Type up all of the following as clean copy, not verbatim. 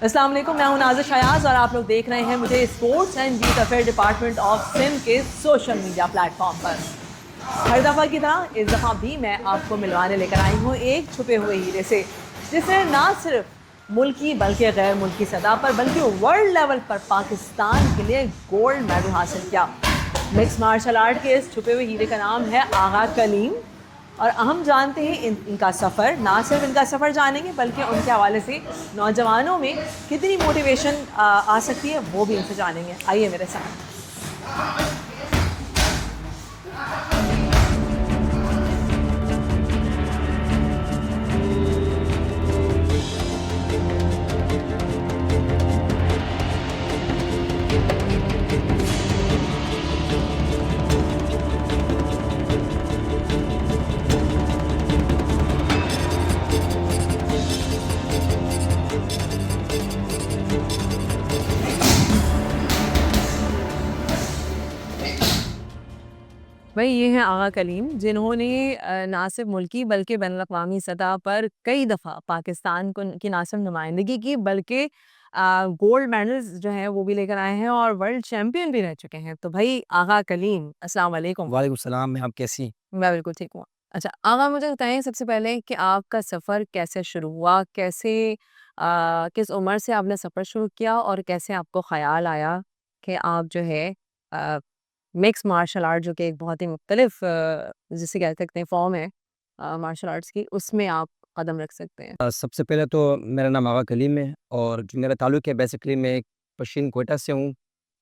अस्सलाम वालेकुम, मैं हूं नाज़िर शयाज और आप लोग देख रहे हैं मुझे sports and youth affair department of Sindh के सोशल मीडिया प्लेटफॉर्म पर। हर दफ़ा की तरह इस दफ़ा भी मैं आपको मिलवाने लेकर आई हूं एक छुपे हुए हीरे से, जिसने ना सिर्फ मुल्की बल्कि गैर मुल्की सतह पर बल्कि वर्ल्ड लेवल पर पाकिस्तान के लिए गोल्ड मेडल हासिल किया। मिक्स मार्शल आर्ट के इस छुपे हुए हीरे का नाम है आगा कलीम और हम जानते हैं इनका सफ़र। ना सिर्फ इनका सफ़र जानेंगे बल्कि उनके हवाले से नौजवानों में कितनी मोटिवेशन आ सकती है वो भी इनसे जानेंगे। आइए मेरे साथ। भाई ये हैं आगा कलीम, जिन्होंने ना सिर्फ मुल्की बल्कि बैनुल-अक़वामी सतह पर कई दफ़ा पाकिस्तान को की ना सिर्फ नुमाइंदगी की बल्कि गोल्ड मेडल्स जो हैं वो भी लेकर आए हैं और वर्ल्ड चैंपियन भी रह चुके हैं। तो भाई आगा कलीम, अस्सलाम वालेकुम। वालेकुम सलाम, मैं आप कैसी? मैं बिल्कुल ठीक हूँ। अच्छा आगा, मुझे बताएँ सबसे पहले कि आपका सफ़र कैसे शुरू हुआ? कैसे किस उम्र से आपने सफ़र शुरू किया और कैसे आपको ख़याल आया कि आप जो है अ मिक्स मार्शल आर्ट, जो कि एक बहुत ही मुख्तलिफ जिसे कह सकते हैं फॉर्म है मार्शल आर्ट्स की, उसमें आप कदम रख सकते हैं। सबसे पहले तो मेरा नाम आगा कलीम है और जो मेरा ताल्लुक है बेसिकली मैं एक पश्चिम क्वेटा से हूँ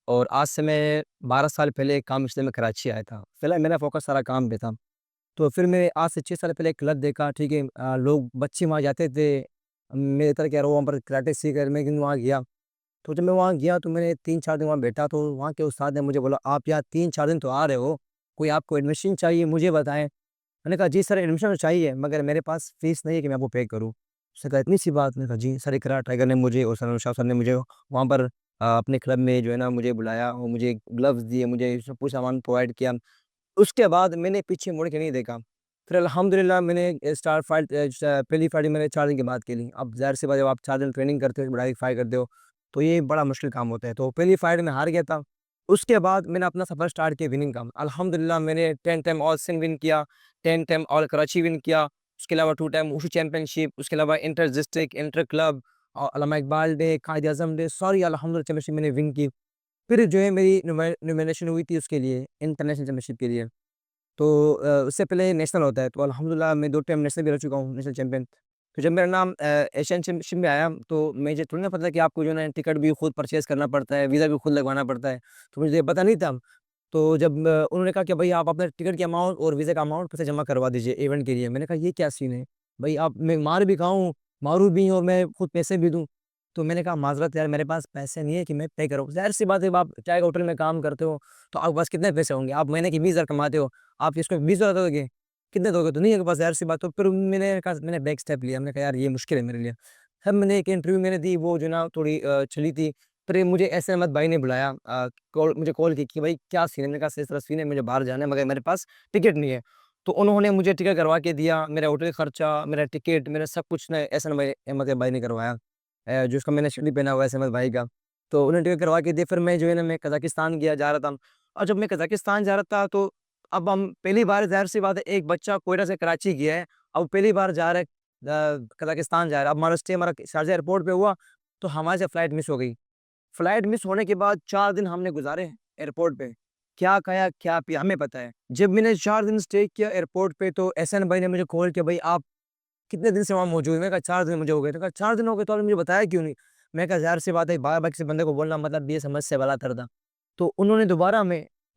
और आज से मैं 12 साल पहले काम इसलिए मैं कराची आया था। फ़िलहाल मेरा फ़ोकस सारा काम पे था। तो फिर मैं आज से 6 साल पहले एक क्लब देखा, ठीक है? लोग बच्चे वहाँ जाते थे, मेरी तरह कह रहा हूँ वहाँ पर कराटे सीखकर मैं वहाँ गया। तो जब मैं वहाँ गया तो मैंने 3-4 दिन वहाँ बैठा तो वहाँ के उस्ताद ने मुझे बोला, "आप यहाँ 3-4 दिन तो आ रहे हो, कोई आपको एडमिशन चाहिए मुझे बताएँ।" मैंने कहा, "जी सर, एडमिशन तो चाहिए मगर मेरे पास फ़ीस नहीं है कि मैं आपको पे करूँ।" उसने कहा, "इतनी सी बात?" मैंने कहा, "जी।" सर इकरार टाइगर ने मुझे और सर नौशाद सर ने मुझे वहाँ पर अपने क्लब में जो है ना मुझे बुलाया और मुझे ग्लव्स दिए, मुझे सब कुछ सामान प्रोवाइड किया। उसके बाद मैंने पीछे मुड़ के नहीं देखा। फिर अल्हम्दुलिल्लाह मैंने स्टार फाइट पहली फाइट मैंने 4 दिन के बाद खेली। अब ज़ाहिर-सी बात है, जब आप 4 दिन ट्रेनिंग करते हो, बड़ा फाइट करते हो, तो ये बड़ा मुश्किल काम होता है। तो पहली फाइट में हार गया था। उसके बाद मैंने अपना सफ़र स्टार्ट किया विनिंग का। अल्हम्दुलिल्लाह मैंने 10 टाइम ऑल सिंध विन किया, 10 टाइम ऑल कराची विन किया, उसके अलावा 2 टाइम वुशु चैंपियनशिप, उसके अलावा इंटर डिस्ट्रिक्ट, इंटर क्लब अल्लामा इकबाल डे, कायद-ए-आज़म डे, सारी अल्हम्दुलिल्लाह चैंपियनशिप मैंने विन की। फिर जो है मेरी नॉमिनेशन हुई थी उसके लिए, इंटरनेशनल चैंपियनशिप के लिए। तो उससे पहले नेशनल होता है, तो अल्हम्दुलिल्लाह मैं 2 टाइम नेशनल भी रह चुका हूँ, नेशनल चैंपियन। तो जब मेरा नाम एशियन चैंपियनशिप में आया, तो मुझे थोड़ी ना पता कि आपको जो है ना टिकट भी खुद परचेज़ करना पड़ता है, वीज़ा भी खुद लगवाना पड़ता है, तो मुझे पता नहीं था। तो जब उन्होंने कहा कि भई आप अपना टिकट की अमाउंट और वीज़ा का अमाउंट पैसे जमा करवा दीजिए इवेंट के लिए। मैंने कहा ये क्या सीन है? भई आप मैं मार भी खाऊँ, मारूँ भी और मैं खुद पैसे भी दूँ। तो मैंने कहा माज़रत यार, मेरे पास पैसे नहीं है कि मैं पे करूँ। ज़ाहिर-सी बात है, आप चाय होटल में काम करते हो, तो आपके पास कितने पैसे होंगे? आप महीने के 20,000 कमाते हो, आप इसको 20,000 दोगे? कितने दोगे? तो नहीं है आपके पास, ज़ाहिर-सी बात। तो फिर मैंने बैक स्टेप लिया। मैंने कहा यार ये मुश्किल है मेरे लिए। तब मैंने एक इंटरव्यू मैंने दी, वो जो ना थोड़ी चली थी। फिर मुझे ऐसे अहमद भाई ने बुलाया, मुझे कॉल की कि भाई क्या सीन है? मैंने कहा इस तरह सीन है, मुझे बाहर जाना है मगर मेरे पास टिकट नहीं है। तो उन्होंने मुझे टिकट करवा के दिया, मेरा होटल खर्चा, मेरा टिकट, मेरा सब कुछ ना एहसन भाई अहमद भाई ने करवाया। जिसका मैंने शर्ट भी पहना हुआ है अहमद भाई का। तो उन्होंने टिकट करवा के दिया, फिर मैं जो है ना मैं कज़ाकिस्तान गया जा रहा था और जब मैं कज़ाकिस्तान जा रहा था तो अब हम पहली बार, ज़ाहिर-सी बात है, एक बच्चा कोयटा से कराची गया है, अब पहली बार जा रहा है कज़ाकिस्तान जा रहा है। अब हमारा स्टे हमारा शारजाह एयरपोर्ट पे हुआ, तो हमारे से फ्लाइट मिस हो गई। फ्लाइट मिस होने के बाद 4 दिन हमने गुज़ारे एयरपोर्ट पे। क्या खाया, क्या पिया, हमें पता है। जब मैंने 4 दिन स्टे किया एयरपोर्ट पे, तो एहसन भाई ने मुझे कॉल किया, "भई आप कितने दिन से वहाँ मौजूद हैं?" मैंने कहा 4 दिन मुझे हो गए। तो कहा 4 दिन हो गए तो आपने मुझे बताया क्यों नहीं? मैं कहा ज़ाहिर-सी बात है, बार-बार किसी बंदे को बोलना मतलब ये समझ से बाला-तर था। तो उन्होंने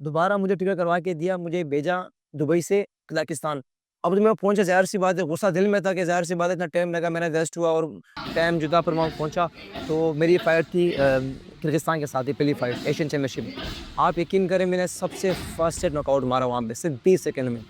दोबारा मुझे टिकट करवा के दिया, मुझे भेजा दुबई से कज़ाकिस्तान। अब जब मैं पहुँचा, ज़ाहिर-सी बात है, गुस्सा दिल में था कि ज़ाहिर-सी बात है इतना टाइम लगा, मेरा वेस्ट हुआ और टाइम जुदा, फिर वहाँ पहुँचा। तो मेरी फ़ाइट थी किर्गिस्तान के साथ ही, पहली फ़ाइट एशियन चैंपियनशिप। आप यकीन करें, मैंने सबसे फ़ास्टेस्ट नॉकआउट मारा वहाँ पे, सिर्फ़ 20 सेकंड में।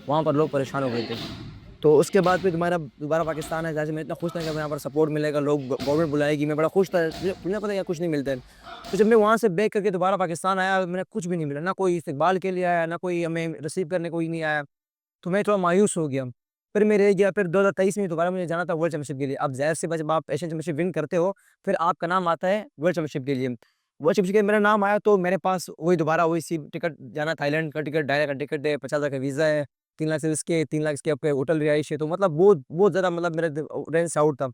वहाँ पर लोग परेशान हो गए थे। तो उसके बाद फिर दोबारा पाकिस्तान है, जैसे मैं इतना खुश था कि यहाँ पर सपोर्ट मिलेगा, लोग गवर्नमेंट बुलाएगी, मैं बड़ा खुश था। मुझे पता है कुछ नहीं मिलता है। तो जब मैं वहाँ से बैक करके दोबारा पाकिस्तान आया, मैंने कुछ भी नहीं मिला, ना कोई इस्तकबाल के लिए आया, ना कोई हमें रिसीव करने कोई नहीं आया। तो मैं थोड़ा मायूस हो गया। फिर मैं रह गया, फिर 2023 में दोबारा मुझे जाना था वर्ल्ड चैंपियनशिप के लिए। अब ज़ाहिर सी बात, जब आप एशियन चैंपियनशिप विन करते हो, फिर आपका नाम आता है वर्ल्ड चैंपियनशिप के लिए। वर्ल्ड चैंपियनशिप के लिए मेरा नाम आया, तो मेरे पास वही दोबारा वही सी टिकट, जाना थाईलैंड का टिकट, डायरेक्ट का टिकट है, 50,000 का वीज़ा है, 3 लाख से इसके, 3 लाख इसके आपके होटल रिहाइश है, तो मतलब बहुत बहुत ज़्यादा मतलब मेरे रेंज से आउट था।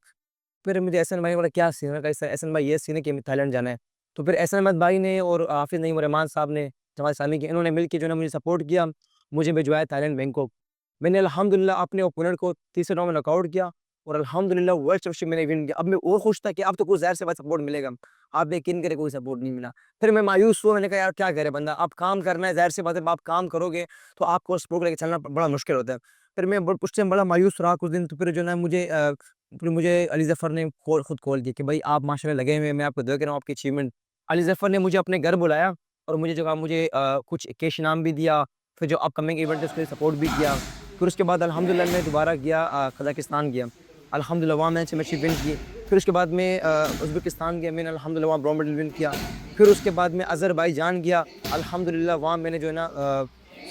फिर मुझे एहसन भाई ने बोला क्या सीन है? मैंने कहा एहसन भाई ये सीन है कि हमें थाईलैंड जाना है। तो फिर एहसन अहमद भाई ने और हाफ़िज़ नईम और रहमान साहब ने, जमात इस्लामी के, इन्होंने मिल के जो है ना मुझे सपोर्ट किया, मुझे भिजवाया थाईलैंड बैंकॉक। मैंने अल्हम्दुलिल्लाह अपने ओपोनेंट को तीसरे राउंड में नॉकआउट किया और अल्हम्दुलिल्लाह वर्ल्ड चैंपियनशिप मैंने विन किया। अब मैं और खुश था कि अब तो कोई ज़ाहिर सी बात सपोर्ट मिलेगा। आप यकीन करें कोई सपोर्ट नहीं मिला। फिर मैं मायूस हुआ, मैंने कहा यार क्या करे बंदा, अब काम करना है, ज़ाहिर सी बात है आप काम करोगे तो आपको सपोर्ट लेके चलना बड़ा मुश्किल होता है। फिर मैं उस टाइम बड़ा मायूस रहा कुछ दिन, तो फिर जो है ना फिर मुझे अली ज़फ़र ने खुद कॉल किया कि भाई आप माशाल्लाह लगे हुए हैं, मैं आपको देख रहा हूँ आपकी अचीवमेंट। अली ज़फ़र ने मुझे अपने घर बुलाया और मुझे जो कहा, मुझे कुछ कैश इनाम भी दिया, फिर जो अपकमिंग इवेंट है उसके लिए सपोर्ट भी किया। फिर उसके बाद अल्हम्दुलिल्लाह मैं दोबारा गया, कज़ाकिस्तान गया। अल्हम्दुलिल्लाह वहाँ मैंने चैंपियनशिप विन की। फिर उसके बाद मैं उज़्बेकिस्तान गया, मैंने अल्हम्दुलिल्लाह वहाँ ब्रोंज़ मेडल विन किया। फिर उसके बाद मैं अज़रबैजान गया, अल्हम्दुलिल्लाह वहाँ मैंने जो है ना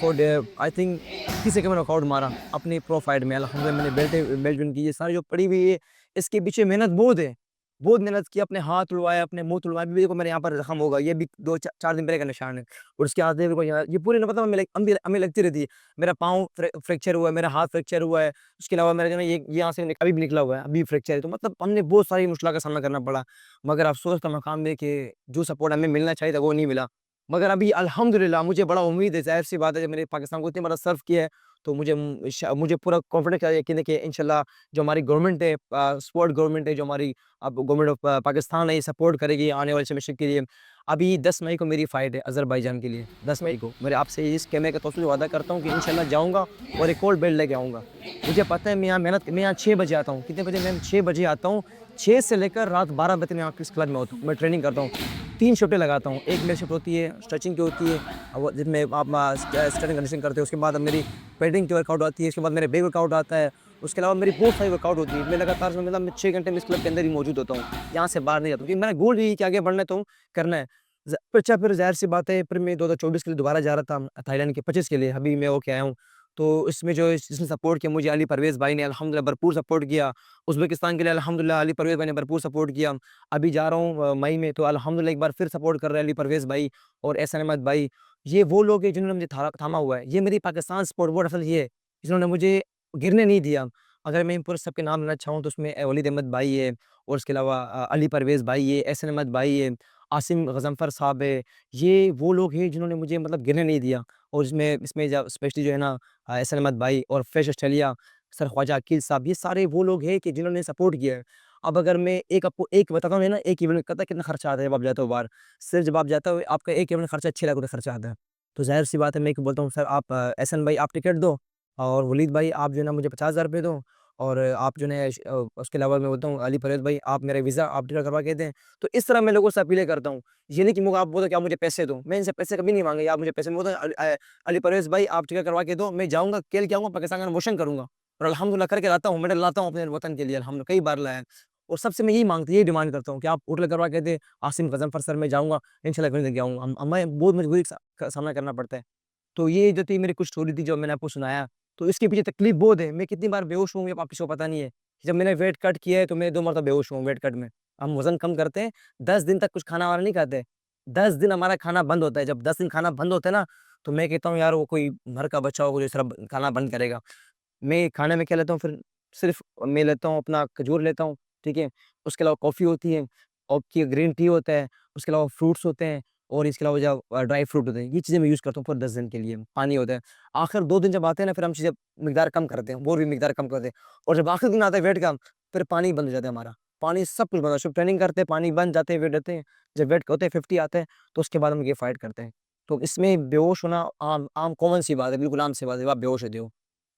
for the I think 30 second में नॉकआउट मारा अपनी प्रो फाइट में। अल्हम्दुलिल्लाह मैंने बेल्ट विन की। ये सारी जो पड़ी हुई है, इसके पीछे मेहनत बहुत है। बहुत मेहनत की, अपने हाथ तुड़वाए, अपने मुँह तुड़वाए। अभी देखो मेरे यहाँ पर ज़ख्म होगा, ये भी 2 च 4 दिन पहले का निशान है। और उसके आगे देखो यहाँ, ये पूरी ना पता है, हमें लगती रहती है। मेरा पाँव फ्रैक्चर हुआ है, मेरा हाथ फ्रैक्चर हुआ है। उसके अलावा मेरा जो है ना ये यहाँ से अभी भी निकला हुआ है, अभी फ्रैक्चर है। तो मतलब हमने बहुत सारी मुश्किल का सामना करना पड़ा। मगर अफ़सोस का मकाम है कि जो सपोर्ट हमें मिलना चाहिए था वो नहीं मिला। मगर अभी अल्हम्दुलिल्लाह मुझे बड़ा उम्मीद है, ज़ाहिर-सी बात है, जब मैंने पाकिस्तान को इतनी बड़ा सर्व किया है, तो मुझे पूरा कॉन्फिडेंस है, यकीन है कि इंशाल्लाह जो हमारी गवर्नमेंट है, स्पोर्ट गवर्नमेंट है, जो हमारी अब गवर्नमेंट ऑफ पाकिस्तान है, ये सपोर्ट करेगी आने वाले चैंपियनशिप के लिए। अभी 10 मई को मेरी फ़ाइट है अज़रबैजान के लिए, 10 मई को। मेरे आपसे इस कहने का तवज्जुह वादा करता हूँ कि इंशाल्लाह जाऊँगा और एक गोल्ड बेल्ट लेके आऊँगा। मुझे पता है मैं यहाँ 6 बजे आता हूँ। कितने बजे? मैं 6 बजे आता हूँ। 6 से लेकर रात 12 बजे मैं यहाँ इस क्लब में होता हूँ। मैं ट्रेनिंग करता हूँ। 3 शिफ्टें लगाता हूँ। एक मेरी शिफ्ट होती है स्ट्रेचिंग की होती है, वो जिसमें आप स्ट्रेचिंग कंडीशनिंग करते हो। उसके बाद अब मेरी पेडिंग की वर्कआउट आती है। उसके बाद मेरे बैक वर्कआउट आता है। उसके अलावा मेरी बहुत सारी वर्कआउट होती है। मैं लगातार मतलब मैं 6 घंटे में इस क्लब के अंदर ही मौजूद होता हूँ। यहाँ से बाहर नहीं जाता हूँ, क्योंकि मेरा गोल यही है कि आगे बढ़ना है तो करना है। अच्छा, फिर ज़ाहिर-सी बात है, फिर मैं 2024 के लिए दोबारा जा रहा था थाईलैंड के 25 के लिए, अभी मैं होके आया हूँ। तो इसमें जो जिसने सपोर्ट किया मुझे, अली परवेज़ भाई ने अल्हम्दुलिल्लाह भरपूर सपोर्ट किया। उज़्बेकिस्तान के लिए अल्हम्दुलिल्लाह अली परवेज़ भाई ने भरपूर सपोर्ट किया। अभी जा रहा हूँ मई में, तो अल्हम्दुलिल्लाह एक बार फिर सपोर्ट कर रहे हैं अली परवेज़ भाई और एहसन अहमद भाई। ये वो लोग हैं जिन्होंने मुझे थामा हुआ है। ये मेरी पाकिस्तान सपोर्ट बोर्ड असल ये है, जिन्होंने मुझे गिरने नहीं दिया। अगर मैं इन पूरे सबके नाम लेना चाहूँ तो उसमें वलीद अहमद भाई है, और उसके अलावा अली परवेज़ भाई है, एहसन अहमद भाई है, आसिम गज़नफ़र साहब है। ये वो लोग हैं जिन्होंने मुझे मतलब गिरने नहीं दिया। और इसमें इसमें ज स्पेशली जो है ना एहसन अहमद भाई और fresh Australia, sir Khwaja Aqeel Sahab, ये सारे वो लोग हैं कि जिन्होंने सपोर्ट किया है। अब अगर मैं एक आपको एक बताता हूँ ना, एक इवेंट में पता है कितना खर्चा आता है जब आप जाते हो बाहर? सिर्फ़ जब आप जाते हो, आपका एक इवेंट खर्चा 6 लाख रुपए खर्चा आता है। तो ज़ाहिर-सी बात है, मैं बोलता हूँ सर आप एहसन भाई आप टिकट दो, और वलीद भाई आप जो है ना मुझे 50,000 रुपए दो, और आप जो है उसके अलावा मैं बोलता हूँ अली परवेज़ भाई आप मेरा वीज़ा आप टिकट करवा के दें। तो इस तरह मैं लोगों से अपीलें करता हूँ। ये नहीं कि मुझे आप बोलो कि आप मुझे पैसे दो, मैं इनसे पैसे कभी नहीं माँगे, आप मुझे पैसे, मैं बोलता हूँ अली परवेज़ भाई आप टिकट करवा के दो, मैं जाऊँगा, खेल के आऊँगा, पाकिस्तान का नाम रोशन करूँगा, और अल्हम्दुलिल्लाह करके लाता हूँ, मेडल लाता हूँ अपने वतन के लिए, अल्हम्दुलिल्लाह कई बार लाया है। और सबसे मैं यही डिमांड करता हूँ कि आप होटल करवा के दें, आसिम गज़नफ़र सर मैं जाऊँगा, इंशाल्लाह फिर लेके आऊँगा। हमें बहुत मजबूरी का सामना करना पड़ता है। तो ये जो थी मेरी कुछ स्टोरी थी जो मैंने आपको सुनाया, तो इसके पीछे तकलीफ़ बहुत है। मैं कितनी बार बेहोश हुआ हूँ, ये आप किसी को पता नहीं है। जब मैंने वेट कट किया है तो मैं 2 मरतबा बेहोश हुआ हूँ वेट कट में। हम वज़न कम करते हैं, 10 दिन तक कुछ खाना-वाना नहीं खाते। 10 दिन हमारा खाना बंद होता है। जब 10 दिन खाना बंद होता है ना, तो मैं कहता हूँ यार वो कोई घर का बच्चा होगा जो इस तरह खाना बंद करेगा। मैं खाने में क्या लेता हूँ फिर, सिर्फ़ मैं लेता हूँ अपना खजूर लेता हूँ, ठीक है? उसके अलावा कॉफ़ी होती है, और की ग्रीन टी होता है, उसके अलावा फ्रूट्स होते हैं, और इसके अलावा जो ड्राई फ्रूट होते हैं, ये चीज़ें मैं यूज़ करता हूँ पूरे 10 दिन के लिए। पानी होता है। आखिर 2 दिन जब आते हैं ना, फिर हम चीज़ें मिकदार कम करते हैं, और भी मिकदार कम करते हैं, और जब आखिरी दिन आता है वेट का, फिर पानी बंद हो जाता है हमारा। पानी सब कुछ बंद, सिर्फ़ ट्रेनिंग करते हैं, पानी बंद, जाते हैं, वेट देते हैं। जब वेट होते हैं 50 आते हैं, तो उसके बाद हम ये फाइट करते हैं। तो इसमें बेहोश होना आम आम कॉमन सी बात है, बिल्कुल आम सी बात है, आप बेहोश होते हो।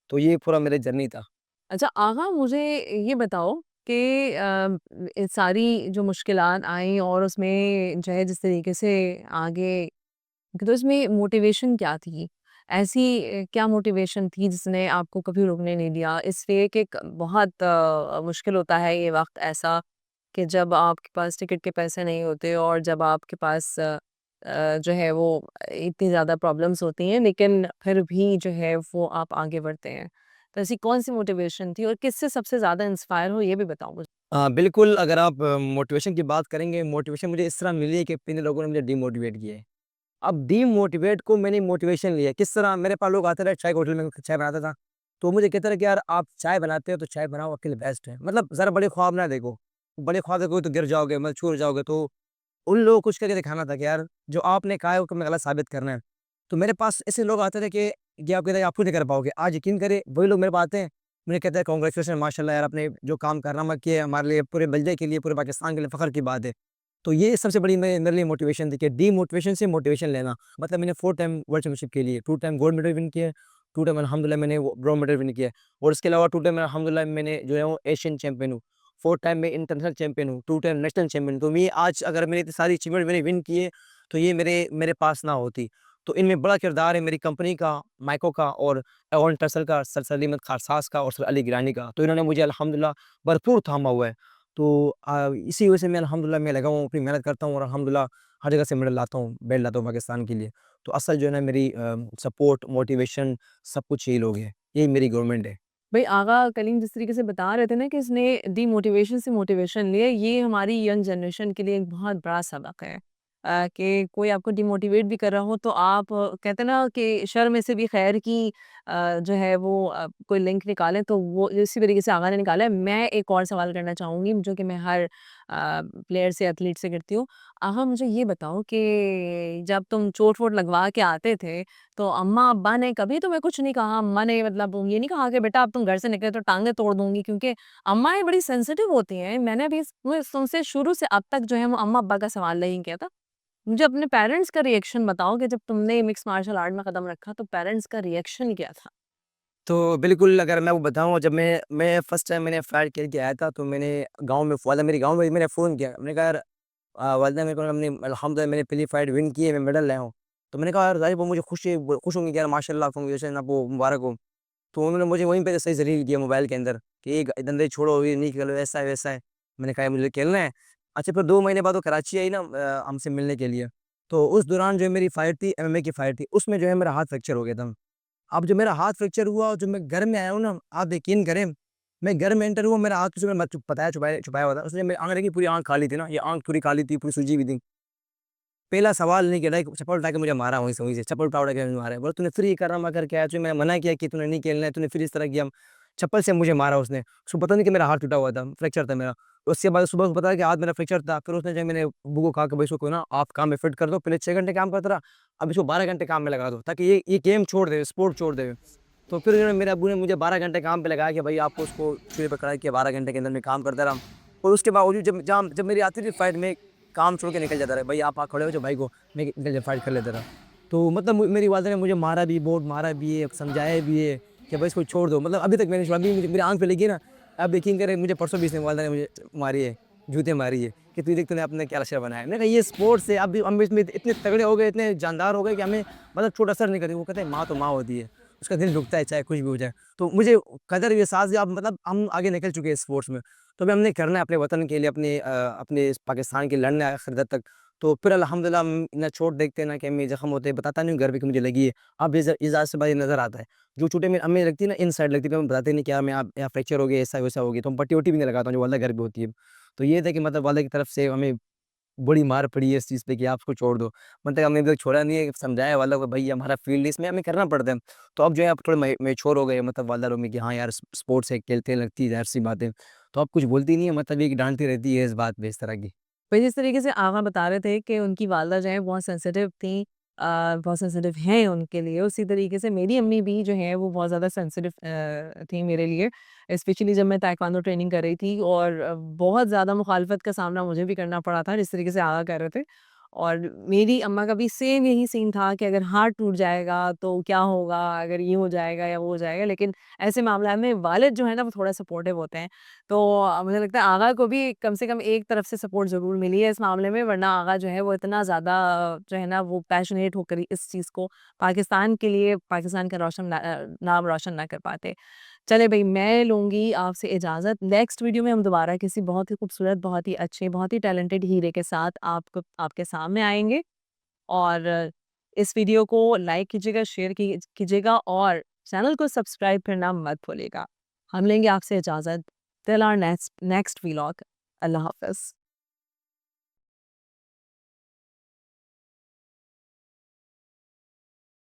तो ये पूरा मेरा जर्नी था। अच्छा आगा मुझे ये बताओ कि सारी जो मुश्किलात आई और उसमें जो है जिस तरीके से आगे, तो इसमें मोटिवेशन क्या थी? ऐसी क्या मोटिवेशन थी जिसने आपको कभी रुकने नहीं दिया? इसलिए कि बहुत मुश्किल होता है ये वक़्त ऐसा कि जब आपके पास टिकट के पैसे नहीं होते और जब आपके पास जो है वो इतनी ज़्यादा प्रॉब्लम्स होती हैं, लेकिन फिर भी जो है वो आप आगे बढ़ते हैं। तो ऐसी कौन-सी मोटिवेशन थी और किससे सबसे ज़्यादा इंस्पायर हो ये भी बताओ मुझे? बिल्कुल, अगर आप मोटिवेशन की बात करेंगे, मोटिवेशन मुझे इस तरह मिली है कि इतने लोगों ने मुझे डिमोटिवेट किया है। अब डीमोटिवेट को मैंने मोटिवेशन लिया, किस तरह मेरे पास लोग आते रहे, चाय के होटल में चाय बनाता था, तो मुझे कहते रहे कि यार आप चाय बनाते हो तो चाय बनाओ, आपके लिए बेस्ट है। मतलब ज़रा बड़े ख्वाब ना देखो, बड़े ख्वाब देखोगे तो गिर जाओगे, मचूर जाओगे। तो उन लोगों को कुछ करके दिखाना था कि यार जो आपने कहा है वो तुम्हें गलत साबित करना है। तो मेरे पास ऐसे लोग आते थे कि आप कहते हैं आप खुद नहीं कर पाओगे। आज यकीन करें वही लोग मेरे पास आते हैं, मुझे कहते हैं कांग्रेचुलेशन माशाल्लाह यार, आपने जो काम कारनामा किया है हमारे लिए, पूरे बल्दे के लिए, पूरे पाकिस्तान के लिए फ़ख्र की बात है। तो ये सबसे बड़ी मेरे लिए मोटिवेशन थी कि डीमोटिवेशन से मोटिवेशन लेना। मतलब मैंने 4 टाइम वर्ल्ड चैंपियनशिप के लिए, 2 टाइम गोल्ड मेडल विन किया है, 2 टाइम अल्हम्दुलिल्लाह मैंने वो ब्रोंज मेडल विन किया है, और इसके अलावा 2 टाइम अल्हम्दुलिल्लाह मैंने जो है वो एशियन चैंपियन हूँ, 4 टाइम मैं इंटरनेशनल चैंपियन हूँ, 2 टाइम नेशनल चैंपियन हूँ। तो मैं आज अगर मैंने इतनी सारी अचीवमेंट मैंने विन की है, तो ये मेरे मेरे पास ना होती। तो इनमें बड़ा किरदार है मेरी कंपनी का, माइको का, और एवन टसल का, सर सलीमत खारसास का और सर अली गिलानी का। तो इन्होंने मुझे अल्हम्दुलिल्लाह भरपूर थामा हुआ है। तो इसी वजह से मैं अल्हम्दुलिल्लाह मैं लगा हूँ, अपनी मेहनत करता हूँ और अल्हम्दुलिल्लाह हर जगह से मेडल लाता हूँ, बेल्ट लाता हूँ पाकिस्तान के लिए। तो असल जो है ना मेरी सपोर्ट, मोटिवेशन सब कुछ यही लोग हैं, यही मेरी गवर्नमेंट है। भई आगा कलीम जिस तरीके से बता रहे थे ना कि इसने डीमोटिवेशन से मोटिवेशन लिया, ये हमारी यंग जनरेशन के लिए एक बहुत बड़ा सबक है। कि कोई आपको डिमोटिवेट भी कर रहा हो तो आप कहते हैं ना कि शर में से भी खैर की जो है वो कोई लिंक निकालें तो वो इसी तरीके से आगा ने निकाला है। मैं एक और सवाल करना चाहूँगी जो कि मैं हर प्लेयर से, एथलीट से करती हूँ। आगा मुझे ये बताओ कि जब तुम चोट-वोट लगवा के आते थे तो अम्मा-अब्बा ने कभी तुम्हें कुछ नहीं कहा? अम्मा ने मतलब ये नहीं कहा कि बेटा अब तुम घर से निकले तो टाँगें तोड़ दूँगी? क्योंकि अम्माएँ बड़ी सेंसिटिव होती हैं। मैंने भी तुमसे शुरू से अब तक जो है वो अम्मा-अब्बा का सवाल नहीं किया था। मुझे अपने पेरेंट्स का रिएक्शन बताओ कि जब तुमने मिक्स मार्शल आर्ट में कदम रखा तो पेरेंट्स का रिएक्शन क्या था? तो बिल्कुल, अगर मैं वो बताऊँ, जब मैं फर्स्ट टाइम मैंने फाइट खेल के आया था, तो मैंने गाँव में वालिदा मेरी गाँव में मैंने फ़ोन किया। मैंने कहा यार वालिदा मेरे को हमने अल्हम्दुलिल्लाह मैंने पहली फाइट विन की है, मैं मेडल लाया हूँ। तो मैंने कहा यार ज़ाहिर वो मुझे खुश होंगे कि यार माशाल्लाह कांग्रेचुलेशन, आपको मुबारक हो। तो उन्होंने मुझे वहीं पे सही ज़लील किया मोबाइल के अंदर कि ये धंधे छोड़ो, ये नहीं खेलो, ऐसा है, वैसा है। मैंने कहा मुझे खेलना है। अच्छा, फिर 2 महीने बाद वो कराची आई ना हमसे मिलने के लिए। तो उस दौरान जो है मेरी फाइट थी, एमएमए की फाइट थी, उसमें जो है मेरा हाथ फ्रैक्चर हो गया था। अब जो मेरा हाथ फ्रैक्चर हुआ और जब मैं घर में आया हूँ ना, आप यकीन करें, मैं घर में एंटर हुआ, मेरा आँख किसी ने मत बताया, छुपाया छुपाया हुआ था। उसने मेरी आँख देखी, पूरी आँख खाली थी ना, ये आँख पूरी खाली थी, पूरी सूजी हुई थी। पहला सवाल नहीं किया, चप्पल उठा के मुझे मारा वहीं से, चप्पल उठा के मुझे मारा। बोला तूने फिर ये करामा करके आया, तुझे मैंने मना किया कि तूने नहीं खेलना है, तूने फिर इस तरह किया। चप्पल से मुझे मारा उसने। उसको पता नहीं कि मेरा हाथ टूटा हुआ था, फ्रैक्चर था मेरा। उसके बाद सुबह उसको पता है कि हाथ मेरा फ्रैक्चर था। फिर उसने जो है मैंने अब्बू को कहा कि भाई इसको ना आप काम में फिट कर दो, पहले 6 घंटे काम करता रहा, अब इसको 12 घंटे काम में लगा दो, ताकि ये गेम छोड़ दे, स्पोर्ट छोड़ दे। तो फिर इन्होंने मेरे अब्बू ने मुझे 12 घंटे काम पे लगाया कि भाई आपको उसको चूल्हे पे कड़ा किया, 12 घंटे के अंदर मैं काम करता रहा। और उसके बावजूद जब मेरी आती थी फाइट में, काम छोड़ के निकल जाता रहा, भाई आप वहाँ खड़े हो जाओ भाई को, मैं निकल फाइट कर लेता रहा। तो मतलब मेरी वालदा ने मुझे मारा भी, बहुत मारा भी है, समझाया भी है कि भाई इसको छोड़ दो। मतलब अभी तक मैंने छोड़ा, अभी मुझे मेरी आँख पे लगी है ना, अब यकीन करें मुझे परसों भी इसने वालदा ने मुझे मारी है, जूते मारी है कि तू देख तूने अपने क्या लक्ष्य बनाया है। मैंने कहा ये स्पोर्ट्स है, अब हम इसमें इतने तगड़े हो गए, इतने जानदार हो गए कि हमें मतलब छोटा असर नहीं करती। वो कहते हैं माँ तो माँ होती है, उसका दिल दुखता है चाहे कुछ भी हो जाए। तो मुझे कदर ये एहसास है, अब मतलब हम आगे निकल चुके हैं स्पोर्ट्स में, तो अभी हमने करना है अपने वतन के लिए, अपने इस पाकिस्तान के लिए लड़ना है आखिर तक। तो फिर अल्हम्दुलिल्लाह हम ना चोट देखते हैं ना कि हमें ज़ख्म होते हैं, बताता नहीं हूँ घर पे कि मुझे लगी है। अब इज़ाज़ से बाहर नज़र आता है। जो चोटें मेरी अम्मी लगती है ना, इनसाइड लगती है, तो हम बताते नहीं कि यार मैं यहाँ फ्रैक्चर हो गया, ऐसा-वैसा हो गया, तो हम पट्टी-वट्टी भी नहीं लगाता हूँ, जो वालदा घर पे होती है। तो ये था कि मतलब वालदा की तरफ से हमें बड़ी मार पड़ी है इस चीज़ पे कि आप इसको छोड़ दो। मतलब हमने अभी तक छोड़ा नहीं है, समझाया वालदा को, भई हमारा फील्ड है, इसमें हमें करना पड़ता है। तो अब जो है अब थोड़े मैच्योर हो गए, मतलब वालदा लोग में कि हाँ यार स्पोर्ट्स है, खेलते लगती है, ज़ाहिर-सी बात है। तो अब कुछ बोलती नहीं है, मतलब ये कि डाँटती रहती है इस बात पे, इस तरह की। वही जिस तरीके से आगा बता रहे थे कि उनकी वालदा जो है बहुत सेंसिटिव थी, बहुत सेंसिटिव हैं उनके लिए, उसी तरीके से मेरी अम्मी भी जो है वो बहुत ज़्यादा सेंसिटिव थी मेरे लिए। स्पेशली जब मैं ताइक्वांडो ट्रेनिंग कर रही थी और बहुत ज़्यादा मुखालफत का सामना मुझे भी करना पड़ा था जिस तरीके से आगा कर रहे थे। और मेरी अम्मा का भी सेम यही सीन था कि अगर हाथ टूट जाएगा तो क्या होगा, अगर ये हो जाएगा या वो हो जाएगा। लेकिन ऐसे मामला में वालिद जो है ना वो थोड़ा सपोर्टिव होते हैं। तो मुझे लगता है आगा को भी कम से कम एक तरफ से सपोर्ट ज़रूर मिली है इस मामले में, वरना आगा जो है वो इतना ज़्यादा जो है ना वो पैशनेट होकर इस चीज़ को पाकिस्तान के लिए पाकिस्तान का नाम रोशन ना कर पाते। चले भई मैं लूँगी आपसे इजाज़त। नेक्स्ट वीडियो में हम दोबारा किसी बहुत ही खूबसूरत, बहुत ही अच्छे, बहुत ही टैलेंटेड हीरे के साथ आपको आपके सामने आएँगे और इस वीडियो को लाइक कीजिएगा, शेयर कीजिएगा और चैनल को सब्सक्राइब करना मत भूलिएगा। हम लेंगे आपसे इजाज़त। Till our next vlog. अल्लाह हाफ़िज़।